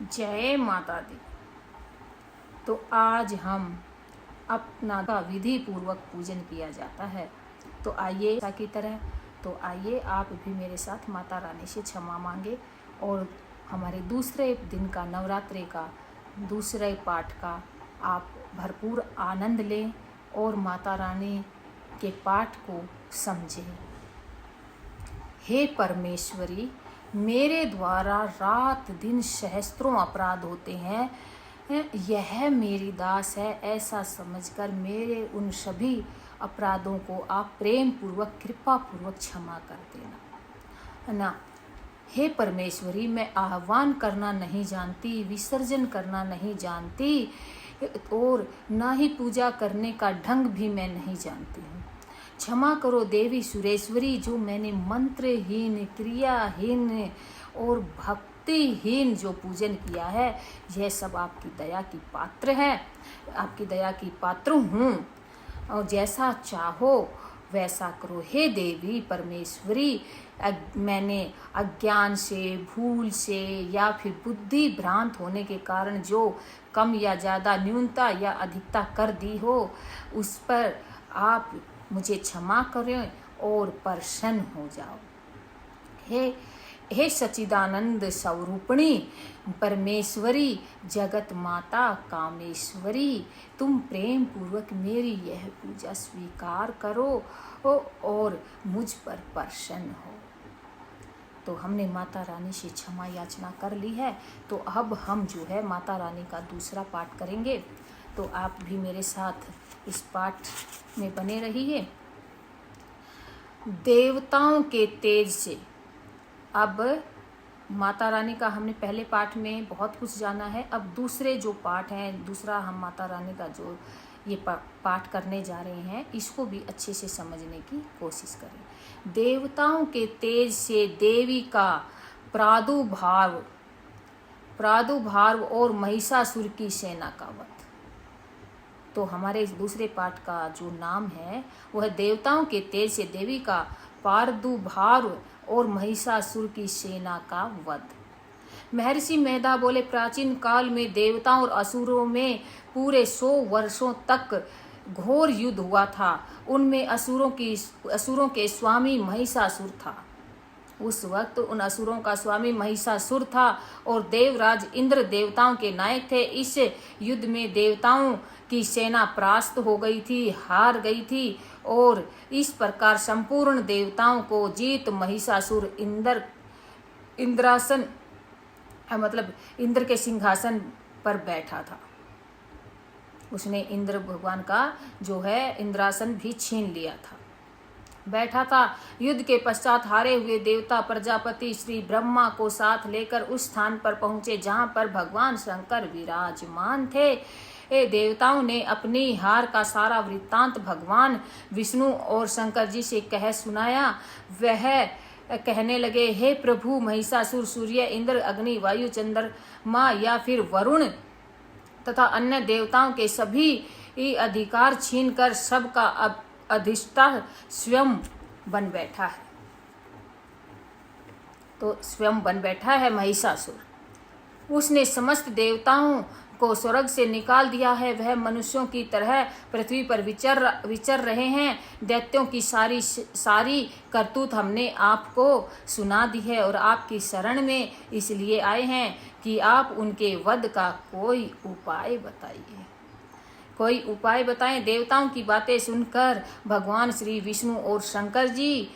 जय माता दी। तो आज हम अपना का विधि पूर्वक पूजन किया जाता है। तो आइए की तरह तो आइए आप भी मेरे साथ माता रानी से क्षमा मांगे और हमारे दूसरे दिन का नवरात्रि का दूसरे पाठ का आप भरपूर आनंद लें और माता रानी के पाठ को समझें। हे परमेश्वरी, मेरे द्वारा रात दिन सहस्त्रों अपराध होते हैं, यह मेरी दास है ऐसा समझकर मेरे उन सभी अपराधों को आप प्रेम पूर्वक कृपा पूर्वक क्षमा कर देना ना। हे परमेश्वरी, मैं आह्वान करना नहीं जानती, विसर्जन करना नहीं जानती और ना ही पूजा करने का ढंग भी मैं नहीं जानती हूँ। क्षमा करो देवी सुरेश्वरी, जो मैंने मंत्रहीन, क्रियाहीन और भक्तिहीन जो पूजन किया है, यह सब आपकी दया की पात्र है, आपकी दया की पात्र हूँ और जैसा चाहो वैसा करो। हे देवी परमेश्वरी, मैंने अज्ञान से, भूल से या फिर बुद्धि भ्रांत होने के कारण जो कम या ज़्यादा, न्यूनता या अधिकता कर दी हो, उस पर आप मुझे क्षमा करें और प्रसन्न हो जाओ। हे सच्चिदानंद स्वरूपिणी परमेश्वरी, जगत माता कामेश्वरी, तुम प्रेम पूर्वक मेरी यह पूजा स्वीकार करो और मुझ पर प्रसन्न हो। तो हमने माता रानी से क्षमा याचना कर ली है। तो अब हम जो है माता रानी का दूसरा पाठ करेंगे। तो आप भी मेरे साथ इस पाठ में बने रहिए। देवताओं के तेज से। अब माता रानी का हमने पहले पाठ में बहुत कुछ जाना है। अब दूसरे जो पाठ हैं, दूसरा हम माता रानी का जो ये पाठ करने जा रहे हैं, इसको भी अच्छे से समझने की कोशिश करें। देवताओं के तेज से देवी का प्रादुर्भाव और महिषासुर की सेना का वध। तो हमारे इस दूसरे पाठ का जो नाम है वह देवताओं के तेज से देवी का प्रादुर्भाव और महिषासुर की सेना का वध। महर्षि मेधा बोले, प्राचीन काल में देवताओं और असुरों में पूरे 100 वर्षों तक घोर युद्ध हुआ था। उनमें असुरों के स्वामी महिषासुर था। उस वक्त उन असुरों का स्वामी महिषासुर था और देवराज इंद्र देवताओं के नायक थे। इस युद्ध में देवताओं की सेना परास्त हो गई थी, हार गई थी और इस प्रकार संपूर्ण देवताओं को जीत महिषासुर इंद्रासन मतलब इंद्र के सिंहासन पर बैठा था। उसने इंद्र भगवान का जो है इंद्रासन भी छीन लिया था, बैठा था। युद्ध के पश्चात हारे हुए देवता प्रजापति श्री ब्रह्मा को साथ लेकर उस स्थान पर पहुंचे जहां पर भगवान शंकर विराजमान थे। देवताओं ने अपनी हार का सारा वृत्तांत भगवान विष्णु और शंकर जी से कह सुनाया। वह कहने लगे, हे प्रभु, महिषासुर सूर्य, इंद्र, अग्नि, वायु, चंद्रमा या फिर वरुण तथा अन्य देवताओं के सभी अधिकार छीनकर सबका अधिष्ठा स्वयं बन बैठा है। तो स्वयं बन बैठा है महिषासुर। उसने समस्त देवताओं को स्वर्ग से निकाल दिया है। वह मनुष्यों की तरह पृथ्वी पर विचर रहे हैं। दैत्यों की सारी करतूत हमने आपको सुना दी है और आपकी शरण में इसलिए आए हैं कि आप उनके वध का कोई उपाय बताइए, कोई उपाय बताएं। देवताओं की बातें सुनकर भगवान श्री विष्णु और शंकर जी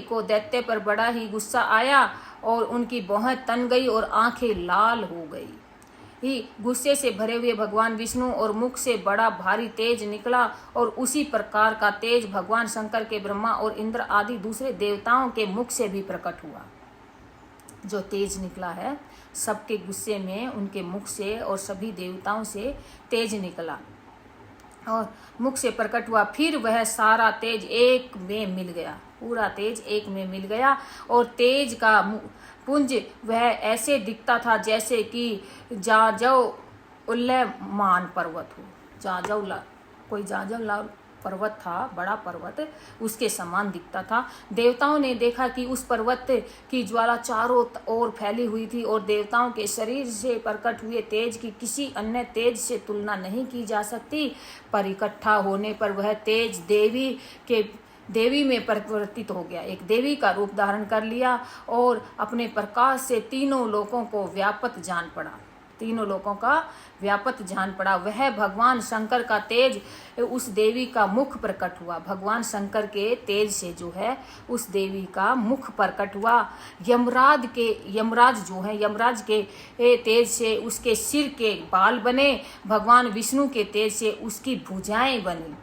को दैत्य पर बड़ा ही गुस्सा आया और उनकी भौहें तन गई और आंखें लाल हो गई। गुस्से से भरे हुए भगवान विष्णु और मुख से बड़ा भारी तेज निकला और उसी प्रकार का तेज भगवान शंकर के, ब्रह्मा और इंद्र आदि दूसरे देवताओं के मुख से भी प्रकट हुआ। जो तेज निकला है सबके गुस्से में उनके मुख से और सभी देवताओं से तेज निकला और मुख से प्रकट हुआ। फिर वह सारा तेज एक में मिल गया, पूरा तेज एक में मिल गया और तेज का पुंज वह ऐसे दिखता था जैसे कि जाजव उल्लयमान पर्वत हो। जाजव कोई जाजव पर्वत था, बड़ा पर्वत उसके समान दिखता था। देवताओं ने देखा कि उस पर्वत की ज्वाला चारों ओर फैली हुई थी और देवताओं के शरीर से प्रकट हुए तेज की किसी अन्य तेज से तुलना नहीं की जा सकती। पर इकट्ठा होने पर वह तेज देवी में परिवर्तित हो गया, एक देवी का रूप धारण कर लिया और अपने प्रकाश से तीनों लोकों को व्यापक जान पड़ा, तीनों लोकों का व्यापक जान पड़ा। वह भगवान शंकर का तेज उस देवी का मुख प्रकट हुआ, भगवान शंकर के तेज से जो है उस देवी का मुख प्रकट हुआ। यमराज जो है, यमराज के तेज से उसके सिर के बाल बने, भगवान विष्णु के तेज से उसकी भुजाएं बनी,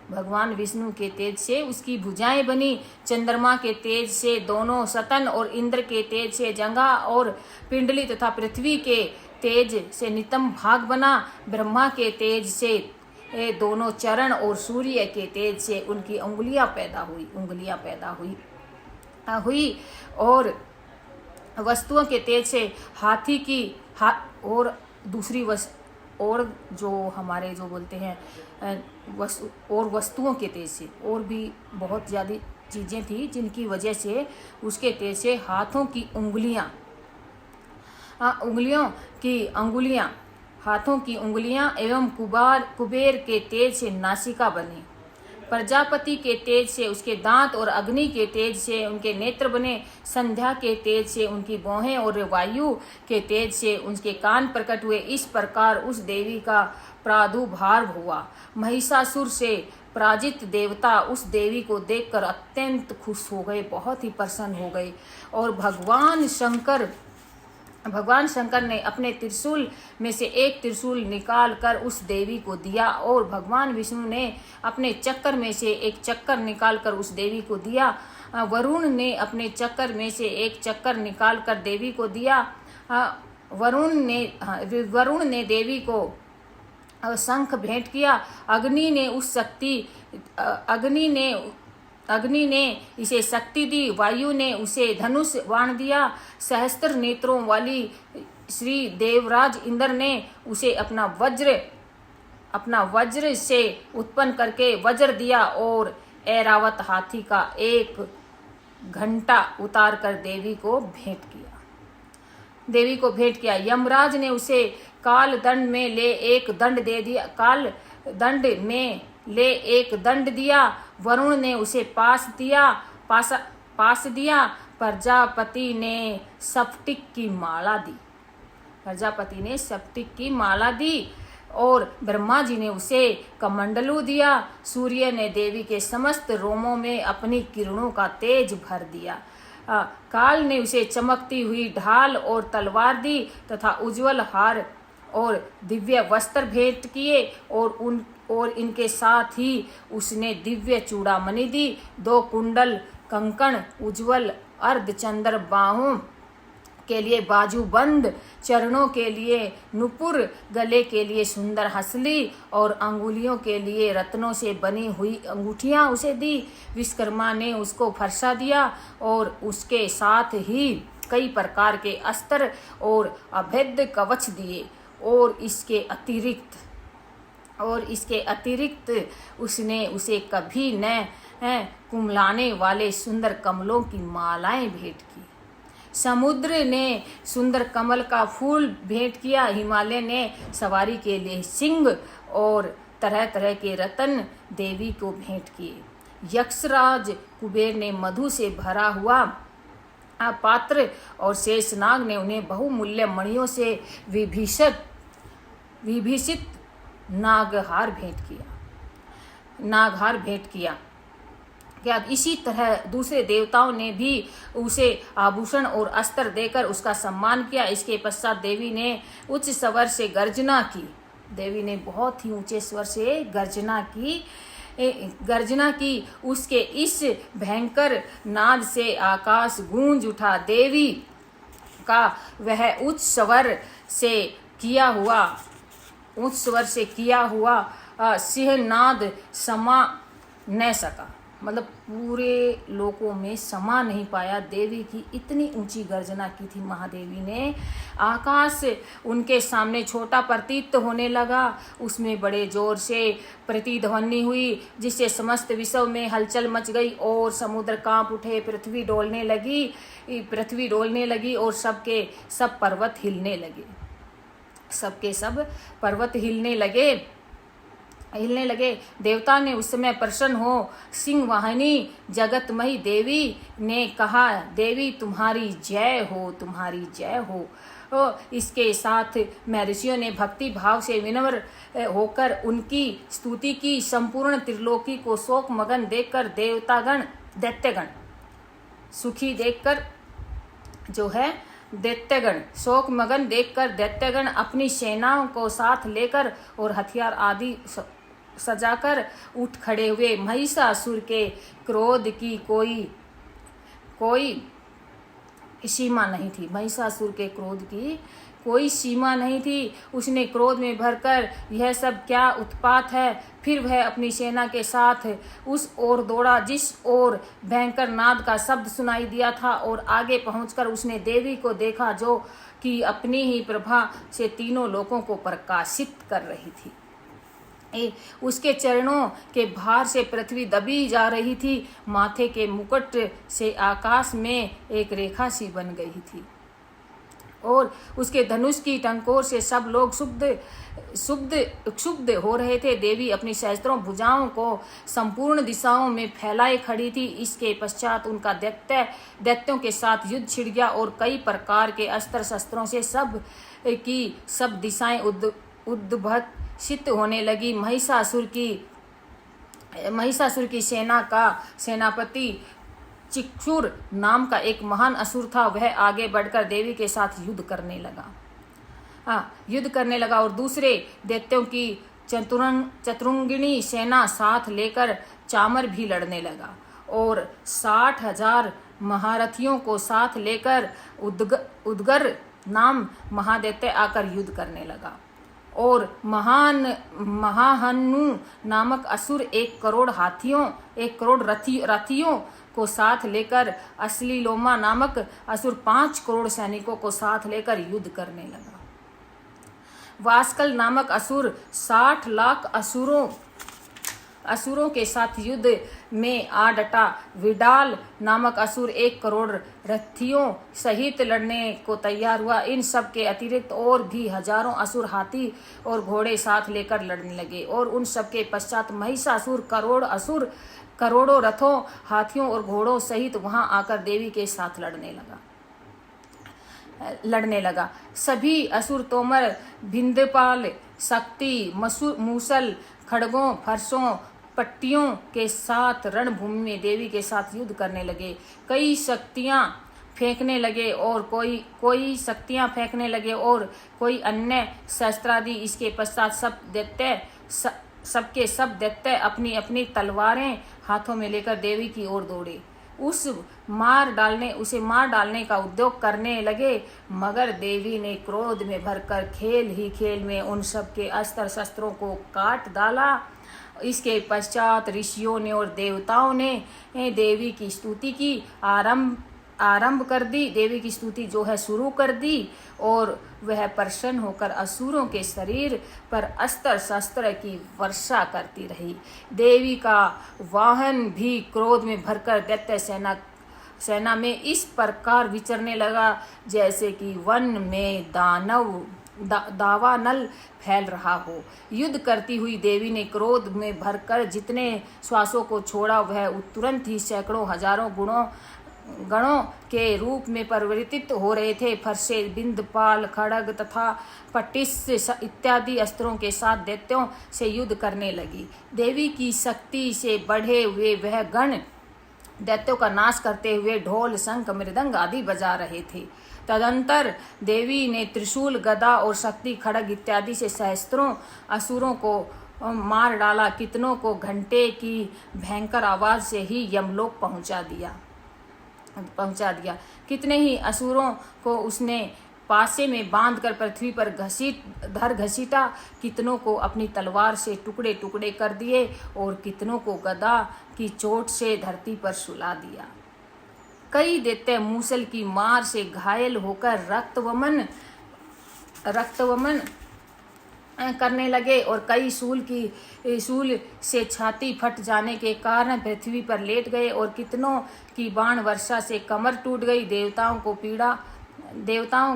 भगवान विष्णु के तेज से उसकी भुजाएं बनी। चंद्रमा के तेज से दोनों सतन और इंद्र के तेज से जंघा और पिंडली तथा पृथ्वी के तेज से नितंब भाग बना। ब्रह्मा के तेज से दोनों चरण और सूर्य के तेज से उनकी उंगलियां पैदा हुई और वस्तुओं के तेज से हाथी की और दूसरी और जो हमारे जो बोलते हैं वस्तुओं के तेज से और भी बहुत ज़्यादा चीज़ें थी जिनकी वजह से उसके तेज से हाथों की अंगुलियां एवं कुबेर के तेज से नासिका बनी। प्रजापति के तेज से उसके दांत और अग्नि के तेज से उनके नेत्र बने। संध्या के तेज से उनकी भौहें और वायु के तेज से उनके कान प्रकट हुए। इस प्रकार उस देवी का प्रादुर्भाव हुआ। महिषासुर से पराजित देवता उस देवी को देखकर अत्यंत खुश हो गए, बहुत ही प्रसन्न हो गए और भगवान शंकर ने अपने त्रिशूल में से एक त्रिशूल निकाल कर उस देवी को दिया और भगवान विष्णु ने अपने चक्कर में से एक चक्कर निकाल कर उस देवी को दिया। वरुण ने अपने चक्कर में से एक चक्कर निकाल कर देवी को दिया। वरुण ने देवी को शंख भेंट किया। अग्नि ने इसे शक्ति दी। वायु ने उसे धनुष बाण दिया। सहस्त्र नेत्रों वाली श्री देवराज इंद्र ने उसे अपना वज्र से उत्पन्न करके वज्र दिया और ऐरावत हाथी का एक घंटा उतार कर देवी को भेंट किया। यमराज ने उसे काल दंड में ले एक दंड दिया। वरुण ने उसे पास दिया। प्रजापति ने स्फटिक की माला दी और ब्रह्मा जी ने उसे कमंडलू दिया। सूर्य ने देवी के समस्त रोमों में अपनी किरणों का तेज भर दिया। काल ने उसे चमकती हुई ढाल और तलवार दी तथा उज्जवल हार और दिव्य वस्त्र भेंट किए और इनके साथ ही उसने दिव्य चूड़ामणि दी। 2 कुंडल, कंकण, उज्जवल अर्धचंद्र, बाहों के लिए बाजूबंद, चरणों के लिए नुपुर, गले के लिए सुंदर हंसली और अंगुलियों के लिए रत्नों से बनी हुई अंगूठियां उसे दी। विश्वकर्मा ने उसको फरसा दिया और उसके साथ ही कई प्रकार के अस्त्र और अभेद्य कवच दिए और इसके अतिरिक्त उसने उसे कभी न कुमलाने वाले सुंदर कमलों की मालाएं भेंट की। समुद्र ने सुंदर कमल का फूल भेंट किया। हिमालय ने सवारी के लिए सिंह और तरह तरह के रत्न देवी को भेंट किए। यक्षराज कुबेर ने मधु से भरा हुआ पात्र और शेषनाग ने उन्हें बहुमूल्य मणियों से विभूषित नागहार भेंट किया। इसी तरह दूसरे देवताओं ने भी उसे आभूषण और अस्त्र देकर उसका सम्मान किया। इसके पश्चात देवी ने उच्च स्वर से गर्जना की। देवी ने बहुत ही ऊंचे स्वर से गर्जना की। उसके इस भयंकर नाद से आकाश गूंज उठा। देवी का वह उच्च स्वर से किया हुआ सिंहनाद समा न सका। मतलब पूरे लोकों में समा नहीं पाया। देवी की इतनी ऊंची गर्जना की थी महादेवी ने, आकाश उनके सामने छोटा प्रतीत होने लगा। उसमें बड़े जोर से प्रतिध्वनि हुई, जिससे समस्त विश्व में हलचल मच गई और समुद्र कांप उठे, पृथ्वी डोलने लगी और सबके सब पर्वत हिलने लगे। सबके सब पर्वत हिलने लगे। देवता ने उस समय प्रसन्न हो सिंह वाहिनी जगतमयी देवी ने कहा, देवी तुम्हारी जय हो, तुम्हारी जय हो। इसके साथ महर्षियों ने भक्ति भाव से विनम्र होकर उनकी स्तुति की। संपूर्ण त्रिलोकी को शोक मगन देखकर दैत्यगण सुखी देखकर जो है दैत्यगण शोक मगन देखकर दैत्यगण अपनी सेनाओं को साथ लेकर और हथियार आदि सजाकर उठ खड़े हुए। महिषासुर के क्रोध की कोई सीमा नहीं थी। महिषासुर के क्रोध की कोई सीमा नहीं थी। उसने क्रोध में भरकर यह सब क्या उत्पात है, फिर वह अपनी सेना के साथ उस ओर दौड़ा जिस ओर भयंकर नाद का शब्द सुनाई दिया था, और आगे पहुंचकर उसने देवी को देखा जो कि अपनी ही प्रभा से तीनों लोकों को प्रकाशित कर रही थी। उसके चरणों के भार से पृथ्वी दबी जा रही थी। माथे के मुकुट से आकाश में एक रेखा सी बन गई थी और उसके धनुष की टंकोर से सब लोग क्षुब्ध हो रहे थे। देवी अपनी सहस्त्रों भुजाओं को संपूर्ण दिशाओं में फैलाए खड़ी थी। इसके पश्चात उनका दैत्यों के साथ युद्ध छिड़ गया और कई प्रकार के अस्त्र शस्त्रों से सब दिशाएं उद्भसित होने लगी। महिषासुर की सेना का सेनापति चिक्षुर नाम का एक महान असुर था। वह आगे बढ़कर देवी के साथ युद्ध करने लगा और दूसरे दैत्यों की चतुरंगिणी सेना साथ लेकर चामर भी लड़ने लगा और 60,000 महारथियों को साथ लेकर उदगर नाम महादैत्य आकर युद्ध करने लगा। और महाहनु नामक असुर 1 करोड़ रथियों को साथ लेकर, अश्लीलोमा नामक असुर 5 करोड़ सैनिकों को साथ लेकर युद्ध करने लगा। वास्कल नामक असुर 60 लाख असुरों के साथ युद्ध में आ डटा। विडाल नामक असुर 1 करोड़ रथियों सहित लड़ने को तैयार हुआ। इन सब के अतिरिक्त और भी हजारों असुर हाथी और घोड़े साथ लेकर लड़ने लगे और उन सब के पश्चात महिषासुर करोड़ों रथों, हाथियों और घोड़ों सहित वहां आकर देवी के साथ लड़ने लगा। सभी असुर तोमर, भिंदपाल, शक्ति, मूसल, खड़गों, फरसों, पट्टियों के साथ रणभूमि में देवी के साथ युद्ध करने लगे। कई शक्तियां फेंकने लगे और कोई शक्तियां फेंकने लगे और कोई अन्य शस्त्रादि। इसके पश्चात सब दैत्य अपनी अपनी तलवारें हाथों में लेकर देवी की ओर दौड़े। उसे मार डालने का उद्योग करने लगे, मगर देवी ने क्रोध में भरकर खेल में उन सब के अस्त्र शस्त्रों को काट डाला। इसके पश्चात ऋषियों ने और देवताओं ने देवी की स्तुति की आरंभ कर दी। देवी की स्तुति जो है शुरू कर दी और वह प्रसन्न होकर असुरों के शरीर पर अस्त्र शस्त्र की वर्षा करती रही। देवी का वाहन भी क्रोध में भरकर दैत्य सेना में इस प्रकार विचरने लगा जैसे कि वन में दावानल फैल रहा हो। युद्ध करती हुई देवी ने क्रोध में भरकर जितने श्वासों को छोड़ा वह तुरंत ही सैकड़ों हजारों गणों के रूप में परिवर्तित हो रहे थे। फरसे, बिंदपाल, खड़ग तथा पटिस इत्यादि अस्त्रों के साथ दैत्यों से युद्ध करने लगी। देवी की शक्ति से बढ़े हुए वह गण दैत्यों का नाश करते हुए ढोल, शंख, मृदंग आदि बजा रहे थे। तदंतर देवी ने त्रिशूल, गदा और शक्ति खड़ग इत्यादि से सहस्त्रों असुरों को मार डाला। कितनों को घंटे की भयंकर आवाज से ही यमलोक पहुंचा दिया। कितने ही असुरों को उसने पासे में बांधकर पृथ्वी पर घसीटा, कितनों को अपनी तलवार से टुकड़े टुकड़े कर दिए और कितनों को गदा की चोट से धरती पर सुला दिया। कई दैत्य मूसल की मार से घायल होकर रक्तवमन करने लगे और कई सूल से छाती फट जाने के कारण पृथ्वी पर लेट गए और कितनों की बाण वर्षा से कमर टूट गई। देवताओं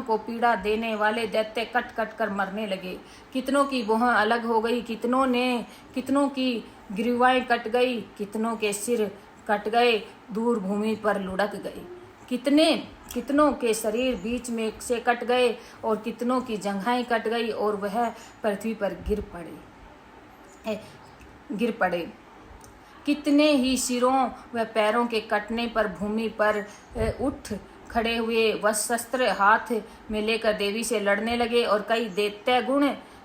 को पीड़ा देने वाले दैत्य कट कट कर मरने लगे। कितनों की भुजा अलग हो गई, कितनों की ग्रीवाएं कट गई, कितनों के सिर कट गए, दूर भूमि पर लुढ़क गए। कितनों के शरीर बीच में से कट गए और कितनों की जंघाएं कट गई और वह पृथ्वी पर गिर पड़े। कितने ही सिरों व पैरों के कटने पर भूमि पर उठ खड़े हुए शस्त्र हाथ में लेकर देवी से लड़ने लगे और कई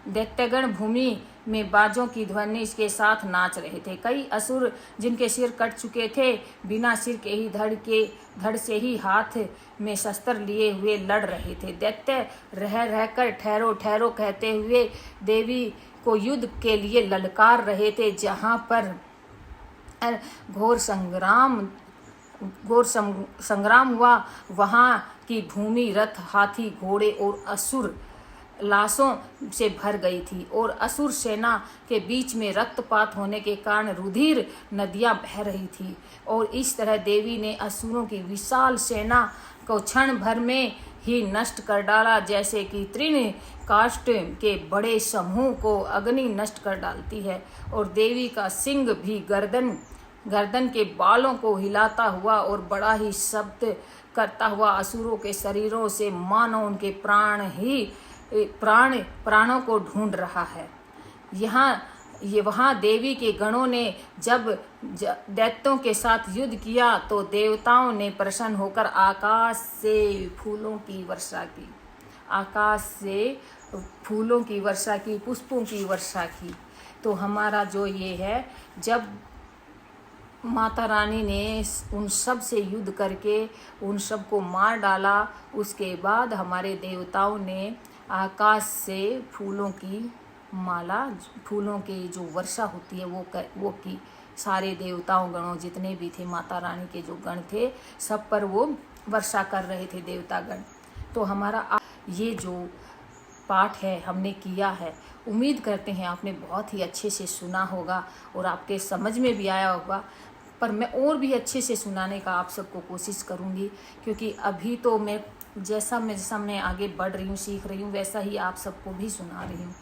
दैत्यगण भूमि में बाजों की ध्वनि के साथ नाच रहे थे। कई असुर जिनके सिर कट चुके थे बिना सिर के ही धड़ से ही हाथ में शस्त्र लिए हुए लड़ रहे थे। दैत्य रहकर ठहरो ठहरो कहते हुए देवी को युद्ध के लिए ललकार रहे थे। जहाँ पर घोर संग्राम हुआ वहाँ की भूमि रथ, हाथी, घोड़े और असुर लाशों से भर गई थी और असुर सेना के बीच में रक्तपात होने के कारण रुधिर नदियां बह रही थी। और इस तरह देवी ने असुरों की विशाल सेना को क्षण भर में ही नष्ट कर डाला, जैसे कि तृण काष्ठ के बड़े समूह को अग्नि नष्ट कर डालती है। और देवी का सिंह भी गर्दन के बालों को हिलाता हुआ और बड़ा ही शब्द करता हुआ असुरों के शरीरों से मानो उनके प्राणों को ढूंढ रहा है। वहाँ देवी के गणों ने जब दैत्यों के साथ युद्ध किया तो देवताओं ने प्रसन्न होकर आकाश से फूलों की वर्षा की, पुष्पों की वर्षा की। तो हमारा जो ये है, जब माता रानी ने उन सब से युद्ध करके उन सब को मार डाला, उसके बाद हमारे देवताओं ने आकाश से फूलों की माला, फूलों की जो वर्षा होती है वो की। सारे देवताओं गणों जितने भी थे, माता रानी के जो गण थे, सब पर वो वर्षा कर रहे थे देवतागण। तो हमारा ये जो पाठ है हमने किया है, उम्मीद करते हैं आपने बहुत ही अच्छे से सुना होगा और आपके समझ में भी आया होगा। पर मैं और भी अच्छे से सुनाने का आप सबको कोशिश करूँगी, क्योंकि अभी तो जैसा मैं आगे बढ़ रही हूँ, सीख रही हूँ, वैसा ही आप सबको भी सुना रही हूँ।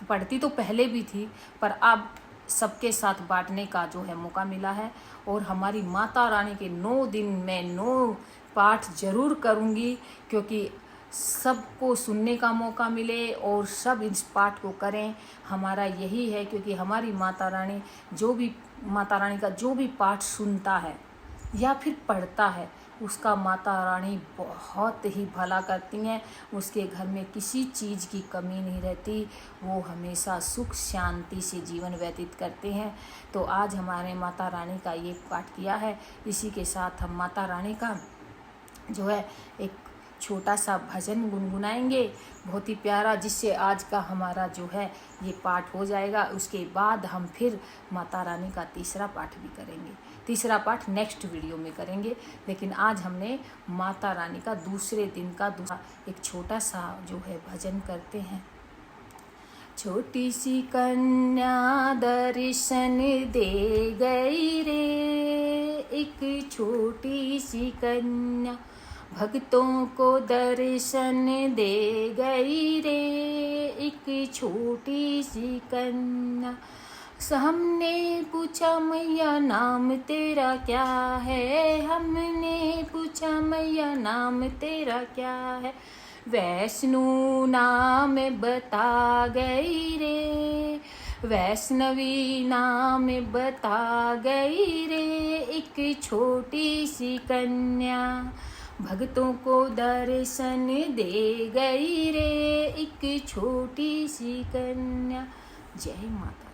पढ़ती तो पहले भी थी, पर अब सबके साथ बांटने का जो है मौका मिला है। और हमारी माता रानी के 9 दिन में 9 पाठ जरूर करूँगी, क्योंकि सबको सुनने का मौका मिले और सब इस पाठ को करें। हमारा यही है, क्योंकि हमारी माता रानी का जो भी पाठ सुनता है या फिर पढ़ता है, उसका माता रानी बहुत ही भला करती हैं। उसके घर में किसी चीज़ की कमी नहीं रहती, वो हमेशा सुख शांति से जीवन व्यतीत करते हैं। तो आज हमारे माता रानी का ये पाठ किया है। इसी के साथ हम माता रानी का जो है एक छोटा सा भजन गुनगुनाएंगे, बहुत ही प्यारा, जिससे आज का हमारा जो है ये पाठ हो जाएगा। उसके बाद हम फिर माता रानी का तीसरा पाठ भी करेंगे। तीसरा पाठ नेक्स्ट वीडियो में करेंगे, लेकिन आज हमने माता रानी का दूसरे दिन का एक छोटा सा जो है भजन करते हैं। छोटी सी कन्या दर्शन दे गई रे, एक छोटी सी कन्या भक्तों को दर्शन दे गई रे, एक छोटी सी कन्या। हमने पूछा मैया नाम तेरा क्या है, हमने पूछा मैया नाम तेरा क्या है, वैष्णु नाम बता गई रे, वैष्णवी नाम बता गई रे, एक छोटी सी कन्या भक्तों को दर्शन दे गई रे, एक छोटी सी कन्या। जय माता।